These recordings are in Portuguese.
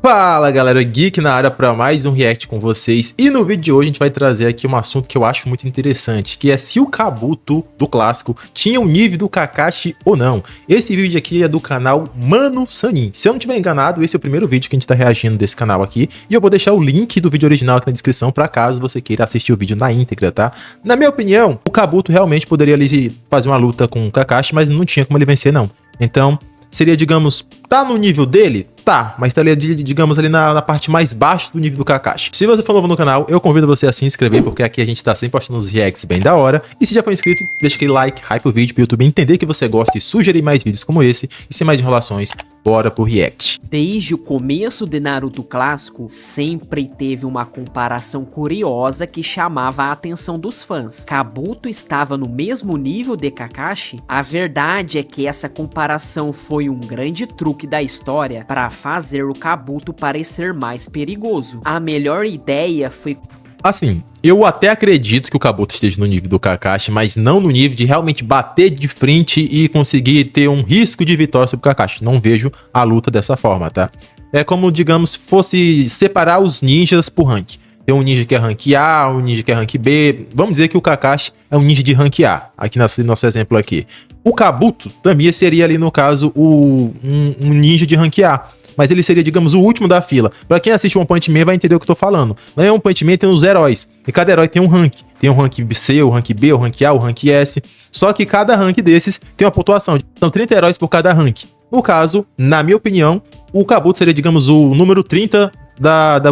Fala galera, Geek na área para mais um react com vocês. E no vídeo de hoje a gente vai trazer aqui um assunto que eu acho muito interessante, que é se o Kabuto do clássico tinha o nível do Kakashi ou não. Esse vídeo aqui é do canal Mano Sanin. Se eu não estiver enganado, esse é o primeiro vídeo que a gente tá reagindo desse canal aqui. E eu vou deixar o link do vídeo original aqui na descrição para caso você queira assistir o vídeo na íntegra, tá? Na minha opinião, o Kabuto realmente poderia ali fazer uma luta com o Kakashi, mas não tinha como ele vencer não. Então, seria, digamos, tá no nível dele? Tá, mas estaria, digamos, ali na parte mais baixa do nível do Kakashi. Se você for novo no canal, eu convido você a se inscrever, porque aqui a gente tá sempre postando os reacts bem da hora. E se já for inscrito, deixa aquele like, hype o vídeo pro YouTube entender que você gosta e sugerir mais vídeos como esse. E sem mais enrolações, bora pro react. Desde o começo de Naruto clássico, sempre teve uma comparação curiosa que chamava a atenção dos fãs. Kabuto estava no mesmo nível de Kakashi? A verdade é que essa comparação foi um grande truque da história para fazer o Kabuto parecer mais perigoso. A melhor ideia foi... Assim, eu até acredito que o Kabuto esteja no nível do Kakashi, mas não no nível de realmente bater de frente e conseguir ter um risco de vitória sobre o Kakashi. Não vejo a luta dessa forma, tá? É como, digamos, fosse separar os ninjas por rank. Tem um ninja que é rank A, um ninja que é rank B. Vamos dizer que o Kakashi é um ninja de rank A, aqui nesse nosso exemplo aqui. O Kabuto também seria ali, no caso, um ninja de rank A. Mas ele seria, digamos, o último da fila. Pra quem assiste One Punch Man vai entender o que eu tô falando. No One Punch Man tem os heróis. E cada herói tem um rank. Tem o rank C, o rank B, o rank A, o rank S. Só que cada rank desses tem uma pontuação. São 30 heróis por cada rank. No caso, na minha opinião, o Kabuto seria, digamos, o número 30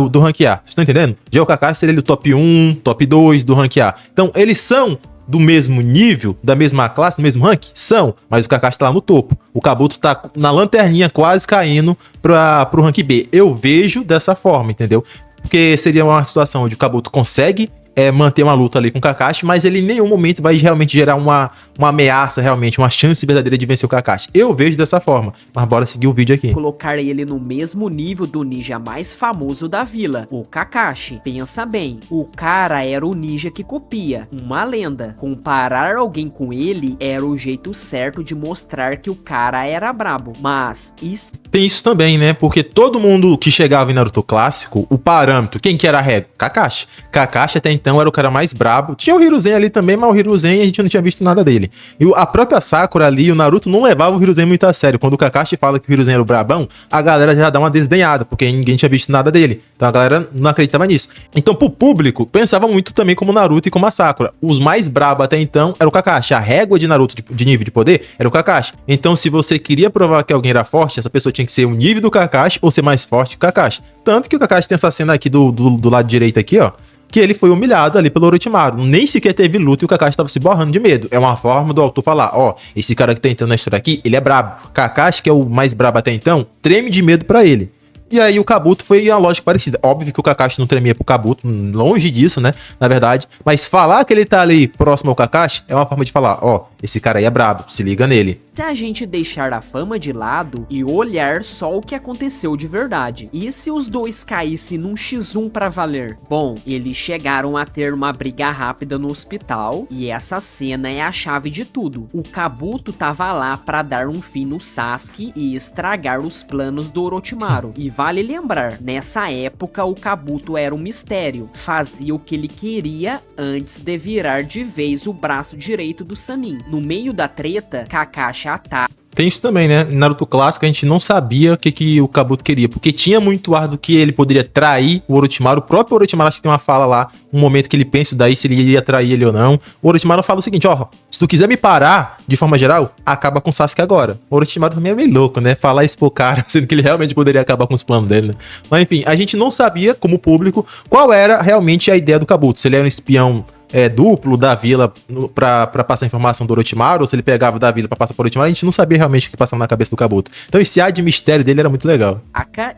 do rank A. Vocês estão entendendo? Já o Kakashi seria o top 1, top 2 do rank A. Então, eles são do mesmo nível, da mesma classe, do mesmo rank? São, mas o Kakashi tá lá no topo. O Kabuto tá na lanterninha quase caindo pro rank B. Eu vejo dessa forma, entendeu? Porque seria uma situação onde o Kabuto consegue manter uma luta ali com o Kakashi, mas ele em nenhum momento vai realmente gerar uma ameaça, realmente, uma chance verdadeira de vencer o Kakashi. Eu vejo dessa forma, mas bora seguir o vídeo aqui. Colocar ele no mesmo nível do ninja mais famoso da vila, o Kakashi. Pensa bem, o cara era o ninja que copia, uma lenda. Comparar alguém com ele era o jeito certo de mostrar que o cara era brabo, mas isso... Tem isso também, né? Porque todo mundo que chegava em Naruto clássico, o parâmetro, quem que era a régua? Kakashi. Kakashi até então era o cara mais brabo. Tinha o Hiruzen ali também, mas o Hiruzen a gente não tinha visto nada dele. E a própria Sakura ali, o Naruto não levava o Hiruzen muito a sério. Quando o Kakashi fala que o Hiruzen era o brabão, a galera já dá uma desdenhada, porque ninguém tinha visto nada dele. Então a galera não acreditava nisso. Então pro público, pensava muito também como o Naruto e como a Sakura. Os mais brabos até então era o Kakashi. A régua de Naruto de nível de poder era o Kakashi. Então se você queria provar que alguém era forte, essa pessoa tinha que ser o nível do Kakashi ou ser mais forte que o Kakashi. Tanto que o Kakashi tem essa cena aqui do lado direito aqui, ó, que ele foi humilhado ali pelo Orochimaru. Nem sequer teve luta e o Kakashi tava se borrando de medo. É uma forma do autor falar, ó, esse cara que tá entrando na história aqui, ele é brabo. Kakashi, que é o mais brabo até então, treme de medo pra ele. E aí o Kabuto foi uma lógica parecida. Óbvio que o Kakashi não tremia pro Kabuto, longe disso, né, na verdade. Mas falar que ele tá ali próximo ao Kakashi é uma forma de falar, ó, esse cara aí é brabo, se liga nele. Se a gente deixar a fama de lado e olhar só o que aconteceu de verdade, e se os dois caíssem num X1 pra valer? Bom, eles chegaram a ter uma briga rápida no hospital, e essa cena é a chave de tudo. O Kabuto tava lá pra dar um fim no Sasuke e estragar os planos do Orochimaru. E vale lembrar, nessa época o Kabuto era um mistério, fazia o que ele queria antes de virar de vez o braço direito do Sanin. No meio da treta, Kakashi ataca. Tem isso também, né? Em Naruto clássico a gente não sabia o que o Kabuto queria, porque tinha muito ar do que ele poderia trair o Orochimaru. O próprio Orochimaru acho que tem uma fala lá, um momento que ele pensa daí se ele iria trair ele ou não. O Orochimaru fala o seguinte, ó, se tu quiser me parar, de forma geral, acaba com o Sasuke agora. O Orochimaru também é meio louco, né? Falar isso pro cara, sendo que ele realmente poderia acabar com os planos dele, né? Mas enfim, a gente não sabia, como público, qual era realmente a ideia do Kabuto. Se ele era um espião duplo da vila pra passar a informação do Orochimaru, ou se ele pegava da vila pra passar pro Orochimaru, a gente não sabia realmente o que passava na cabeça do Kabuto. Então esse ar de mistério dele era muito legal.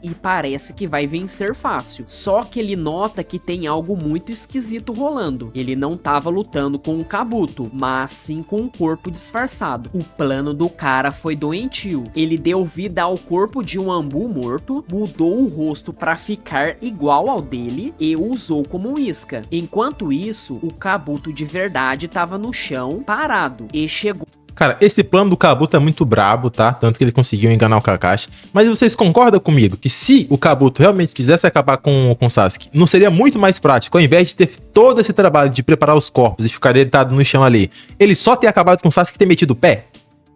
E parece que vai vencer fácil, só que ele nota que tem algo muito esquisito rolando. Ele não tava lutando com o Kabuto, mas sim com um corpo disfarçado. O plano do cara foi doentio. Ele deu vida ao corpo de um Anbu morto, mudou o rosto pra ficar igual ao dele e o usou como isca. Enquanto isso, o Kabuto de verdade tava no chão, parado, e chegou Cara, esse plano do Kabuto é muito brabo, tá? Tanto que ele conseguiu enganar o Kakashi. Mas vocês concordam comigo que se o Kabuto realmente quisesse acabar com o Sasuke, não seria muito mais prático, ao invés de ter todo esse trabalho de preparar os corpos e ficar deitado no chão ali, ele só ter acabado com o Sasuke e ter metido o pé?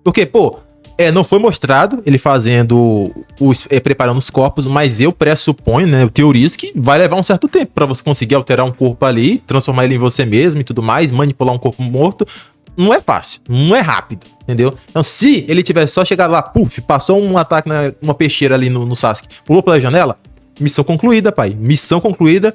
Porque, pô, não foi mostrado ele fazendo, preparando os corpos, mas eu pressuponho, né, eu teorizo que vai levar um certo tempo pra você conseguir alterar um corpo ali, transformar ele em você mesmo e tudo mais, manipular um corpo morto. Não é fácil, não é rápido, entendeu? Então, se ele tivesse só chegado lá, puf, passou um ataque numa peixeira ali no Sasuke, pulou pela janela, missão concluída, pai. Missão concluída,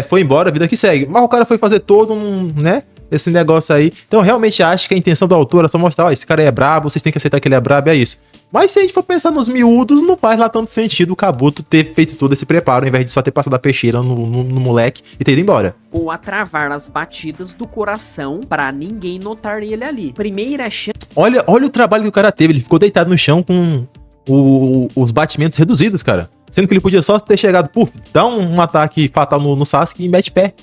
foi embora, a vida que segue. Mas o cara foi fazer todo né, esse negócio aí. Então, eu realmente acho que a intenção do autor é só mostrar, ó, esse cara é brabo, vocês têm que aceitar que ele é brabo, é isso. Mas se a gente for pensar nos miúdos, não faz lá tanto sentido o Kabuto ter feito todo esse preparo, ao invés de só ter passado a peixeira no moleque e ter ido embora. Ou a travar as batidas do coração pra ninguém notar ele ali. Primeira chance. Olha o trabalho que o cara teve, ele ficou deitado no chão com os batimentos reduzidos, cara. Sendo que ele podia só ter chegado, puf, dá um ataque fatal no Sasuke e mete pé.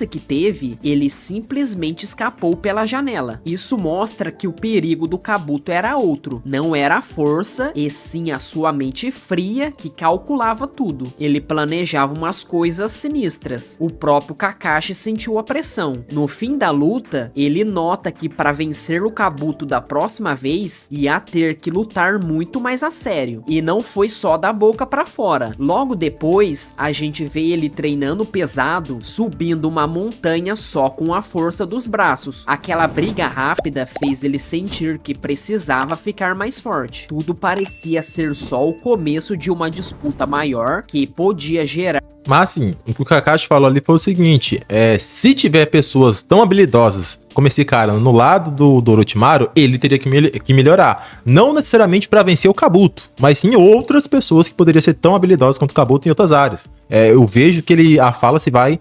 Que teve, ele simplesmente escapou pela janela. Isso mostra que o perigo do Kabuto era outro. Não era a força, e sim a sua mente fria que calculava tudo. Ele planejava umas coisas sinistras. O próprio Kakashi sentiu a pressão. No fim da luta, ele nota que para vencer o Kabuto da próxima vez, ia ter que lutar muito mais a sério. E não foi só da boca pra fora. Logo depois, a gente vê ele treinando pesado, subindo uma montanha só com a força dos braços. Aquela briga rápida fez ele sentir que precisava ficar mais forte. Tudo parecia ser só o começo de uma disputa maior que podia gerar. Mas assim, o que o Kakashi falou ali foi o seguinte, se tiver pessoas tão habilidosas como esse cara no lado do Orochimaru, ele teria que melhorar. Não necessariamente para vencer o Kabuto, mas sim outras pessoas que poderiam ser tão habilidosas quanto o Kabuto em outras áreas. Eu vejo que a fala se vai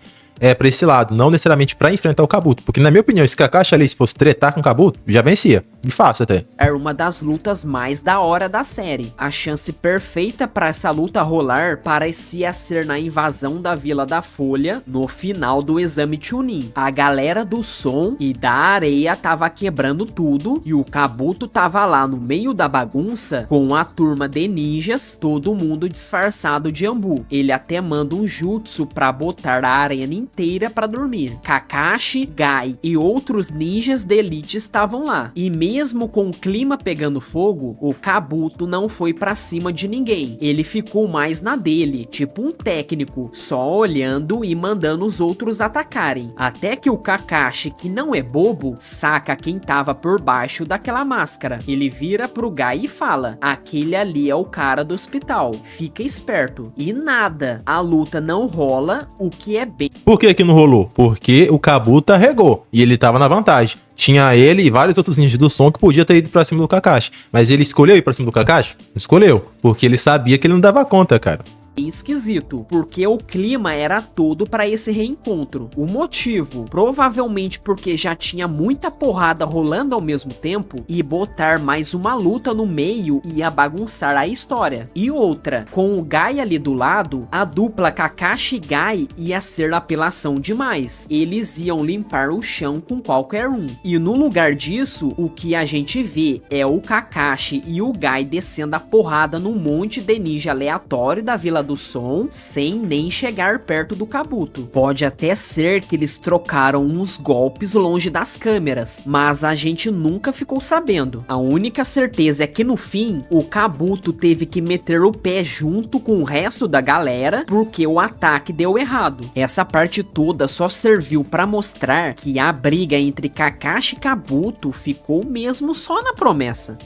pra esse lado, não necessariamente pra enfrentar o Kabuto. Porque, na minha opinião, esse Kakashi ali, se fosse tretar com o Kabuto, já vencia. De fácil até. Era uma das lutas mais da hora da série. A chance perfeita pra essa luta rolar parecia ser na invasão da Vila da Folha, no final do exame Chunin. A galera do som e da areia tava quebrando tudo, e o Kabuto tava lá no meio da bagunça, com a turma de ninjas, todo mundo disfarçado de Anbu. Ele até manda um jutsu pra botar a arena inteira pra dormir. Kakashi, Gai e outros ninjas de elite estavam lá. E mesmo com o clima pegando fogo, o Kabuto não foi pra cima de ninguém. Ele ficou mais na dele, tipo um técnico, só olhando e mandando os outros atacarem. Até que o Kakashi, que não é bobo, saca quem tava por baixo daquela máscara. Ele vira pro Gai e fala: aquele ali é o cara do hospital, fica esperto. E nada, a luta não rola, o que é bem... Por que não rolou? Porque o Kabuto arregou e ele tava na vantagem. Tinha ele e vários outros ninjas do som que podia ter ido pra cima do Kakashi. Mas ele escolheu ir pra cima do Kakashi? Não escolheu. Porque ele sabia que ele não dava conta, cara. Esquisito, porque o clima era todo para esse reencontro. O motivo, provavelmente porque já tinha muita porrada rolando ao mesmo tempo, e botar mais uma luta no meio ia bagunçar a história. E outra, com o Gai ali do lado, a dupla Kakashi e Gai ia ser apelação demais. Eles iam limpar o chão com qualquer um. E no lugar disso, o que a gente vê é o Kakashi e o Gai descendo a porrada num monte de ninja aleatório da Vila do Som, sem nem chegar perto do Kabuto. Pode até ser que eles trocaram uns golpes longe das câmeras, mas a gente nunca ficou sabendo. A única certeza é que no fim, o Kabuto teve que meter o pé junto com o resto da galera, porque o ataque deu errado. Essa parte toda só serviu pra mostrar que a briga entre Kakashi e Kabuto ficou mesmo só na promessa.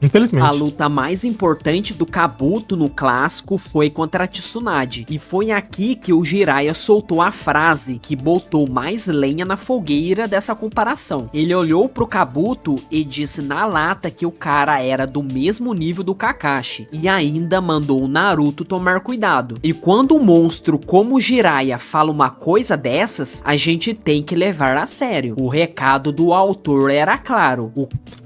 Infelizmente. A luta mais importante do Kabuto no clássico foi contra a Tsunade, e foi aqui que o Jiraiya soltou a frase que botou mais lenha na fogueira dessa comparação. Ele olhou pro Kabuto e disse na lata que o cara era do mesmo nível do Kakashi, e ainda mandou o Naruto tomar cuidado. E quando um monstro como o Jiraiya fala uma coisa dessas, a gente tem que levar a sério. O recado do autor era claro.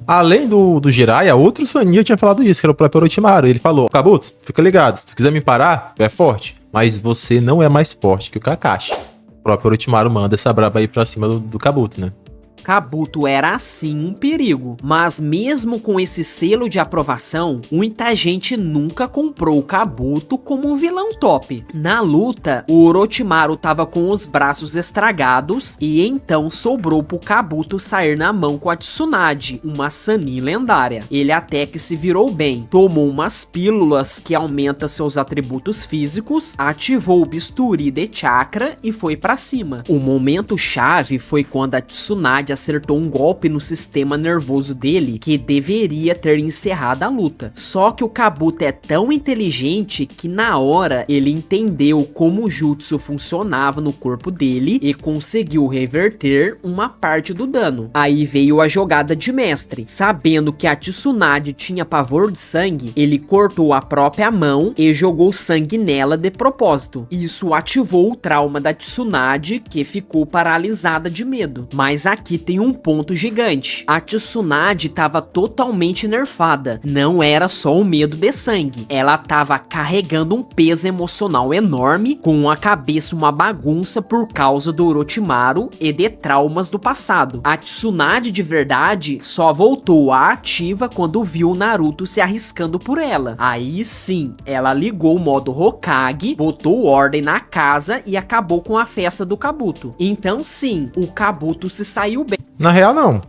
Além do Jiraiya, outro Sanin tinha falado isso, que era o próprio Orochimaru. Ele falou: Kabuto, fica ligado, se tu quiser me parar, tu é forte, mas você não é mais forte que o Kakashi. O próprio Orochimaru manda essa braba aí pra cima do Kabuto, né? Kabuto era assim um perigo, mas mesmo com esse selo de aprovação, muita gente nunca comprou o Kabuto como um vilão top. Na luta, o Orochimaru tava com os braços estragados e então sobrou pro Kabuto sair na mão com a Tsunade, uma Sannin lendária. Ele até que se virou bem, tomou umas pílulas que aumenta seus atributos físicos, ativou o bisturi de chakra e foi pra cima. O momento chave foi quando a Tsunade acertou um golpe no sistema nervoso dele que deveria ter encerrado a luta. Só que o Kabuto é tão inteligente que na hora ele entendeu como o jutsu funcionava no corpo dele e conseguiu reverter uma parte do dano. Aí veio a jogada de mestre. Sabendo que a Tsunade tinha pavor de sangue, ele cortou a própria mão e jogou sangue nela de propósito. Isso ativou o trauma da Tsunade, que ficou paralisada de medo. Mas aqui tem um ponto gigante. A Tsunade estava totalmente nerfada. Não era só o medo de sangue. Ela estava carregando um peso emocional enorme, com a cabeça uma bagunça por causa do Orochimaru e de traumas do passado. A Tsunade de verdade só voltou à ativa quando viu o Naruto se arriscando por ela. Aí sim, ela ligou o modo Hokage, botou ordem na casa e acabou com a festa do Kabuto. Então sim, o Kabuto se saiu bem. Na real, não.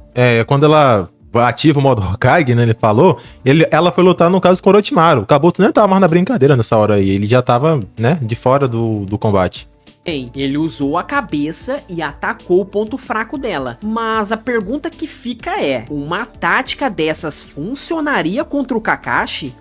Quando ela ativa o modo Hokage, né, ele falou, ela foi lutar, no caso, com o Orochimaru. O Kabuto nem tava mais na brincadeira nessa hora aí, ele já tava, né, de fora do combate. Ele usou a cabeça e atacou o ponto fraco dela. Mas a pergunta que fica é, uma tática dessas funcionaria contra o Kakashi?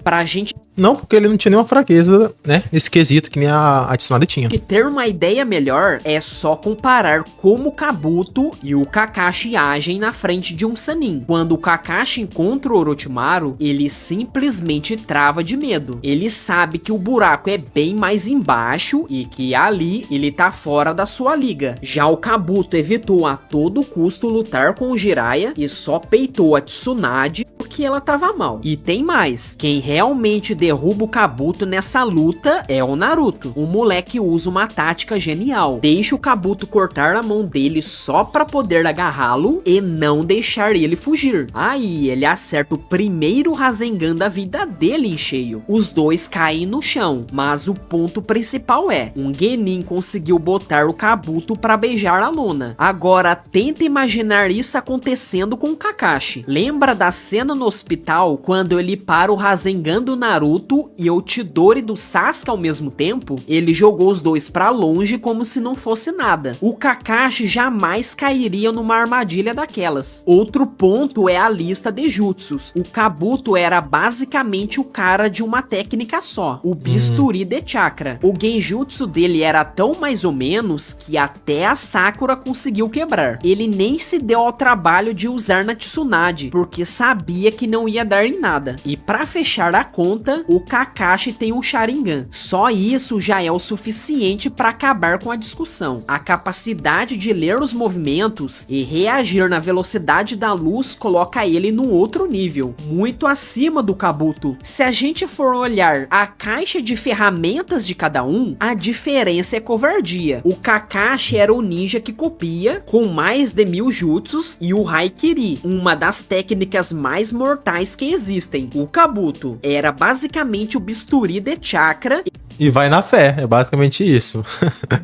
Pra gente Não, porque ele não tinha nenhuma fraqueza, né, nesse quesito que nem a Tsunade tinha. que ter uma ideia melhor é só comparar como o Kabuto e o Kakashi agem na frente de um Sannin. Quando o Kakashi encontra o Orochimaru, ele simplesmente trava de medo. Ele sabe que o buraco é bem mais embaixo e que ali ele tá fora da sua liga. Já o Kabuto evitou a todo custo lutar com o Jiraiya e só peitou a Tsunade porque ela tava mal. E tem mais, quem realmente derruba o Kabuto nessa luta é o Naruto. O moleque usa uma tática genial. Deixa o Kabuto cortar a mão dele só pra poder agarrá-lo e não deixar ele fugir. Aí ele acerta o primeiro Rasengan da vida dele em cheio. Os dois caem no chão, mas o ponto principal é, um Genin conseguiu botar o Kabuto pra beijar a Luna. Agora tenta imaginar isso acontecendo com o Kakashi. Lembra da cena no hospital quando ele para o Rasengan do Naruto e o Chidori do Sasuke ao mesmo tempo? Ele jogou os dois pra longe como se não fosse nada. O Kakashi jamais cairia numa armadilha daquelas. Outro ponto é a lista de jutsus. O Kabuto era basicamente o cara de uma técnica só, o bisturi de chakra. O genjutsu dele era tão mais ou menos que até a Sakura conseguiu quebrar. Ele nem se deu ao trabalho de usar na Tsunade, porque sabia que não ia dar em nada. E pra fechar a conta, o Kakashi tem um Sharingan. Só isso já é o suficiente pra acabar com a discussão. A capacidade de ler os movimentos e reagir na velocidade da luz coloca ele num outro nível, muito acima do Kabuto. Se a gente for olhar a caixa de ferramentas de cada um, a diferença é covardia. O Kakashi era o ninja que copia, com mais de 1000 jutsus, e o Haikiri, uma das técnicas mais mortais que existem. O Kabuto era basicamente o bisturi de chakra E vai na fé, é basicamente isso.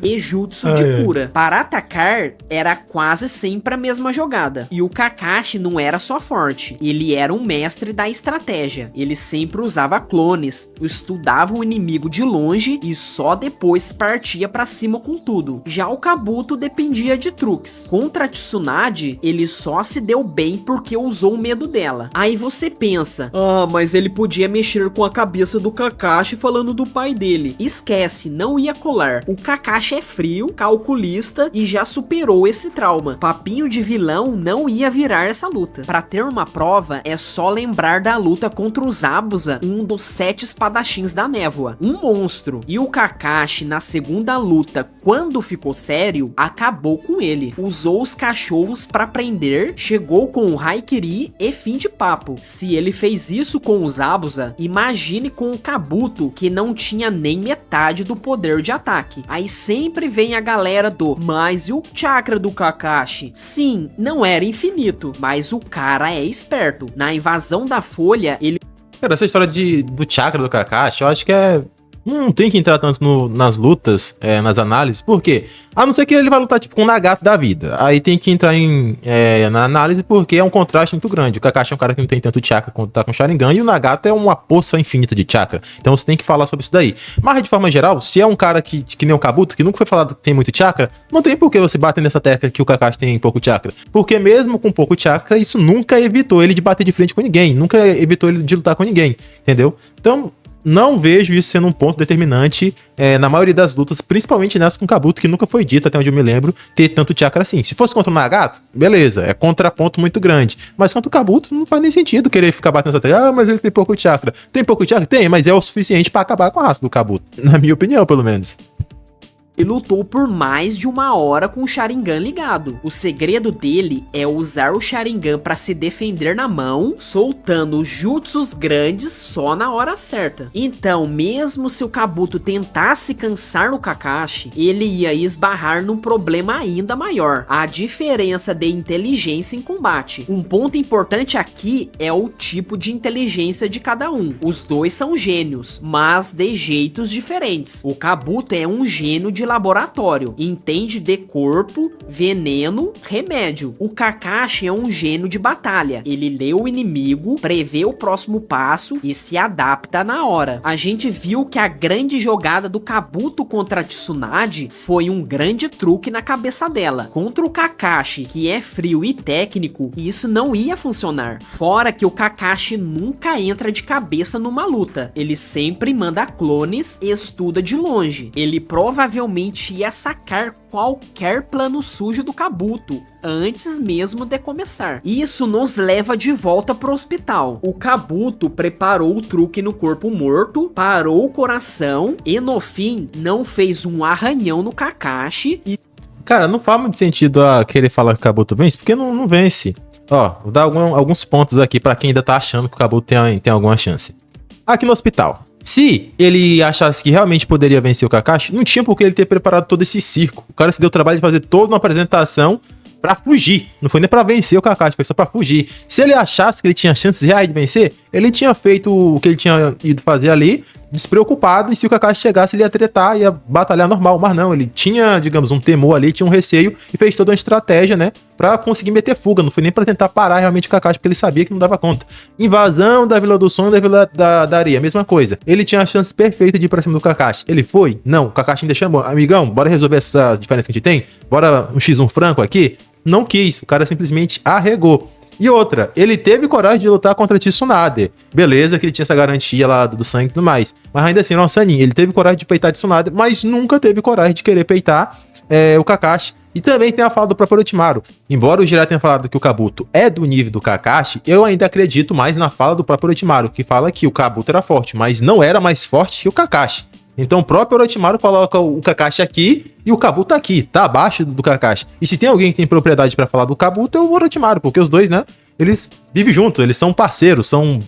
e jutsu de cura. Para atacar, era quase sempre a mesma jogada. E o Kakashi não era só forte, ele era um mestre da estratégia. Ele sempre usava clones, estudava o inimigo de longe e só depois partia pra cima com tudo. Já o Kabuto dependia de truques. Contra a Tsunade, ele só se deu bem porque usou o medo dela. Aí você pensa, mas ele podia mexer com a cabeça do Kakashi falando do pai dele. Esquece, não ia colar. O Kakashi é frio, calculista e já superou esse trauma. Papinho de vilão não ia virar essa luta. Pra ter uma prova, é só lembrar da luta contra o Zabuza, um dos 7 espadachins da névoa. Um monstro. E o Kakashi, na segunda luta, quando ficou sério, acabou com ele. Usou os cachorros pra prender, chegou com o Haikiri e fim de papo. Se ele fez isso com o Zabuza, imagine com o Kabuto, que não tinha nem nem metade do poder de ataque. Aí sempre vem a galera do, mas e o chakra do Kakashi? Sim, não era infinito, mas o cara é esperto. Na invasão da Folha, ele... Cara, essa história do chakra do Kakashi, eu acho que não tem que entrar tanto nas lutas, nas análises, por quê? A não ser que ele vai lutar tipo com o Nagato da vida. Aí tem que entrar na análise porque é um contraste muito grande. O Kakashi é um cara que não tem tanto chakra quanto tá com o Sharingan, e o Nagato é uma poça infinita de chakra. Então você tem que falar sobre isso daí. Mas de forma geral, se é um cara que nem o Kabuto, que nunca foi falado que tem muito chakra, não tem por que você bater nessa tecla que o Kakashi tem pouco chakra. Porque mesmo com pouco chakra, isso nunca evitou ele de bater de frente com ninguém. Nunca evitou ele de lutar com ninguém. Entendeu? Então... não vejo isso sendo um ponto determinante na maioria das lutas, principalmente nessa com o Kabuto, que nunca foi dito, até onde eu me lembro, ter tanto chakra assim. Se fosse contra o Nagato, beleza, é contraponto muito grande. Mas contra o Kabuto, não faz nem sentido querer ficar batendo essa tecla. Ah, mas ele tem pouco chakra. Tem pouco chakra? Tem, mas é o suficiente pra acabar com a raça do Kabuto. Na minha opinião, pelo menos. lutou por mais de 1 hora com o Sharingan ligado. O segredo dele é usar o Sharingan para se defender na mão, soltando os jutsus grandes só na hora certa. Então, mesmo se o Kabuto tentasse cansar no Kakashi, ele ia esbarrar num problema ainda maior: a diferença de inteligência em combate. Um ponto importante aqui é o tipo de inteligência de cada um. Os dois são gênios, mas de jeitos diferentes. O Kabuto é um gênio de laboratório, entende de corpo, veneno, remédio. O Kakashi é um gênio de batalha. Ele lê o inimigo, prevê o próximo passo e se adapta na hora. A gente viu que a grande jogada do Kabuto contra a Tsunade foi um grande truque na cabeça dela. Contra o Kakashi, que é frio e técnico, isso não ia funcionar. Fora que o Kakashi nunca entra de cabeça numa luta. Ele sempre manda clones e estuda de longe. Ele provavelmente ia sacar qualquer plano sujo do Kabuto antes mesmo de começar. Isso nos leva de volta pro hospital. O Kabuto preparou o truque no corpo morto, parou o coração e no fim não fez um arranhão no Kakashi e... Cara, não faz muito sentido querer falar que o Kabuto vence, porque não vence. Ó, vou dar alguns pontos aqui pra quem ainda tá achando que o Kabuto tem alguma chance. Aqui no hospital, se ele achasse que realmente poderia vencer o Kakashi, não tinha por que ele ter preparado todo esse circo. O cara se deu o trabalho de fazer toda uma apresentação pra fugir. Não foi nem pra vencer o Kakashi, foi só pra fugir. Se ele achasse que ele tinha chances reais de vencer, ele tinha feito o que ele tinha ido fazer ali, despreocupado, e se o Kakashi chegasse, ele ia tretar, ia batalhar normal. Mas não, ele tinha, digamos, um temor ali, tinha um receio, e fez toda uma estratégia, né, pra conseguir meter fuga. Não foi nem pra tentar parar realmente o Kakashi, porque ele sabia que não dava conta. Invasão da Vila do Sonho e da Vila da Areia, mesma coisa. Ele tinha a chance perfeita de ir pra cima do Kakashi. Ele foi? Não. O Kakashi ainda chamou: amigão, bora resolver essas diferenças que a gente tem? Bora um x1 franco aqui? Não quis, o cara simplesmente arregou. E outra, ele teve coragem de lutar contra Tsunade. Beleza que ele tinha essa garantia lá do sangue e tudo mais, mas ainda assim, nossa, Sanin, ele teve coragem de peitar Tsunade, mas nunca teve coragem de querer peitar o Kakashi. E também tem a fala do próprio Orochimaru. Embora o Jiraiya tenha falado que o Kabuto é do nível do Kakashi, eu ainda acredito mais na fala do próprio Orochimaru, que fala que o Kabuto era forte, mas não era mais forte que o Kakashi. Então o próprio Orochimaru coloca o Kakashi aqui e o Kabuto aqui, tá abaixo do Kakashi. E se tem alguém que tem propriedade pra falar do Kabuto, é o Orochimaru, porque os dois, né, eles vivem juntos, eles são parceiros, são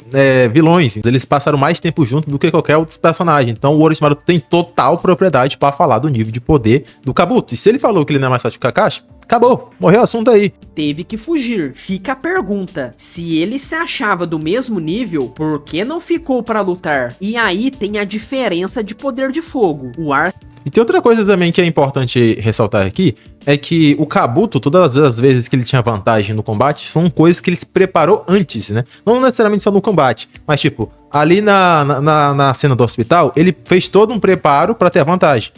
vilões, eles passaram mais tempo juntos do que qualquer outro personagem. Então o Orochimaru tem total propriedade pra falar do nível de poder do Kabuto. E se ele falou que ele não é mais forte que o Kakashi, acabou, morreu o assunto aí. Teve que fugir. Fica a pergunta: se ele se achava do mesmo nível, por que não ficou pra lutar? E aí tem a diferença de poder de fogo. O ar... E tem outra coisa também que é importante ressaltar aqui, é que o Kabuto, todas as vezes que ele tinha vantagem no combate, são coisas que ele se preparou antes, né? Não necessariamente só no combate, mas tipo, ali na cena do hospital, ele fez todo um preparo pra ter a vantagem.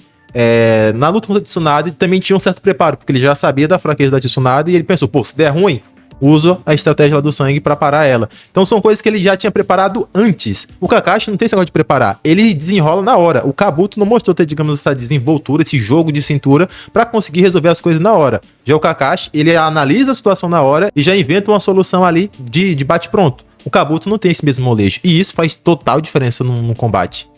Na luta contra a Tsunade também tinha um certo preparo, porque ele já sabia da fraqueza da Tsunade e ele pensou, pô, se der ruim, usa a estratégia lá do sangue pra parar ela. Então são coisas que ele já tinha preparado antes. O Kakashi não tem esse negócio de preparar, ele desenrola na hora. O Kabuto não mostrou ter, digamos, essa desenvoltura, esse jogo de cintura pra conseguir resolver as coisas na hora. Já o Kakashi, ele analisa a situação na hora e já inventa uma solução ali de bate-pronto. O Kabuto não tem esse mesmo molejo, e isso faz total diferença no combate.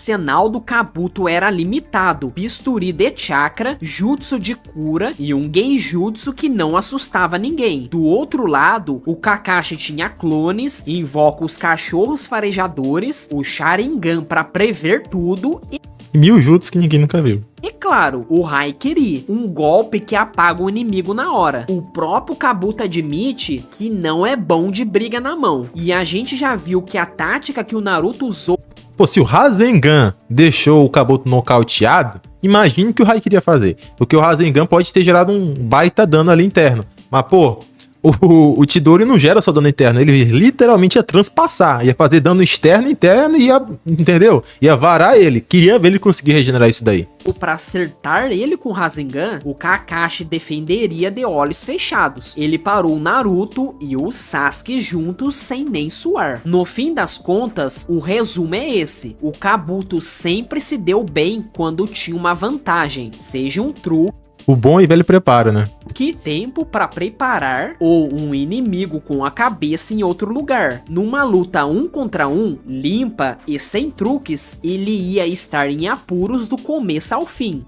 arsenal do Kabuto era limitado, bisturi de chakra, jutsu de cura e um genjutsu que não assustava ninguém. Do outro lado, o Kakashi tinha clones, invoca os cachorros farejadores, o Sharingan pra prever tudo E 1000 jutsus que ninguém nunca viu. e claro, o Haikiri, um golpe que apaga o inimigo na hora. O próprio Kabuto admite que não é bom de briga na mão. E a gente já viu que a tática que o Naruto usou... Pô, se o Rasengan deixou o Kabuto nocauteado, imagine o que o Haikiri ia fazer. Porque o Rasengan pode ter gerado um baita dano ali interno. Mas, pô, o Chidori não gera só dano interno, ele literalmente ia transpassar, ia fazer dano externo e interno e ia, entendeu? Ia varar ele. Queria ver ele conseguir regenerar isso daí. Pra acertar ele com o Rasengan, o Kakashi defenderia de olhos fechados. Ele parou o Naruto e o Sasuke juntos sem nem suar. No fim das contas, o resumo é esse. O Kabuto sempre se deu bem quando tinha uma vantagem, seja um truque, O bom e velho preparo, né? que tempo pra preparar ou um inimigo com a cabeça em outro lugar. Numa luta 1 contra 1, limpa e sem truques, ele ia estar em apuros do começo ao fim.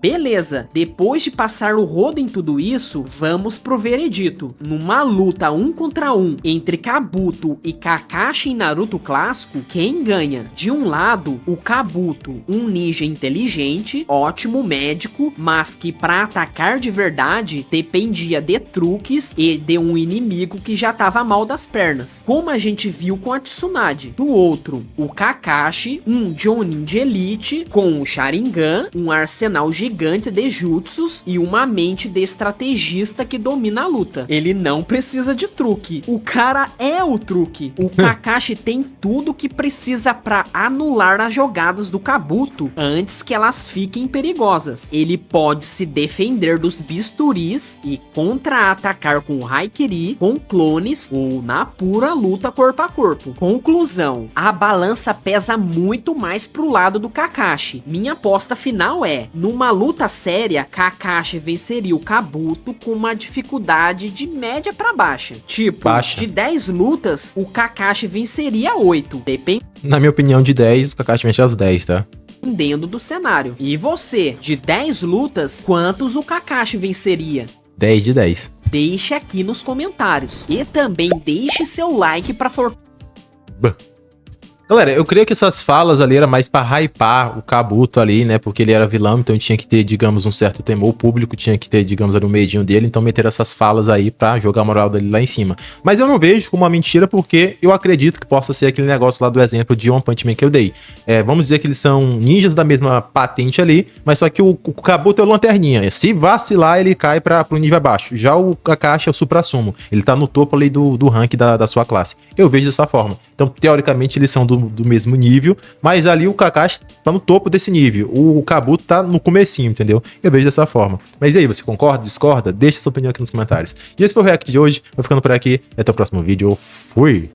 Beleza, depois de passar o rodo em tudo isso, vamos pro veredito. Numa luta 1 contra 1 entre Kabuto e Kakashi em Naruto clássico, quem ganha? De um lado, o Kabuto, um ninja inteligente, ótimo médico, mas que pra atacar de verdade, dependia de truques e de um inimigo que já tava mal das pernas, como a gente viu com a Tsunade. Do outro, o Kakashi, um Jonin de elite, com o Sharingan, um arsenal gigante de jutsus e uma mente de estrategista que domina a luta. Ele não precisa de truque. O cara é o truque. O Kakashi tem tudo que precisa pra anular as jogadas do Kabuto antes que elas fiquem perigosas. Ele pode se defender dos bisturis e contra-atacar com o Haikiri, com clones ou na pura luta corpo a corpo. Conclusão: a balança pesa muito mais pro lado do Kakashi. Minha aposta final é: numa luta séria, Kakashi venceria o Kabuto com uma dificuldade de média pra baixa. Tipo, Baixa. de 10 lutas, o Kakashi venceria 8, Na minha opinião, de 10, o Kakashi vence as 10, tá? dependendo do cenário. E você, de 10 lutas, quantos o Kakashi venceria? 10 de 10. Deixe aqui nos comentários. E também deixe seu like pra Galera, eu creio que essas falas ali era mais pra hypar o Kabuto ali, né? Porque ele era vilão, então tinha que ter, digamos, um certo temor. O público tinha que ter, digamos, ali um medinho dele. Então meteram essas falas aí pra jogar a moral dele lá em cima. Mas eu não vejo como uma mentira, porque eu acredito que possa ser aquele negócio lá do exemplo de One Punch Man que eu dei. Vamos dizer que eles são ninjas da mesma patente ali, mas só que o Kabuto é o lanterninha. Se vacilar, ele cai pro nível abaixo. Já o Kakashi é o supra-sumo. Ele tá no topo ali do rank da sua classe. Eu vejo dessa forma. Então, teoricamente, eles são do mesmo nível, mas ali o Kakashi tá no topo desse nível. O Kabuto tá no comecinho, entendeu? Eu vejo dessa forma. Mas e aí, você concorda, discorda? Deixa sua opinião aqui nos comentários. E esse foi o react de hoje. Vou ficando por aqui. Até o próximo vídeo. Fui!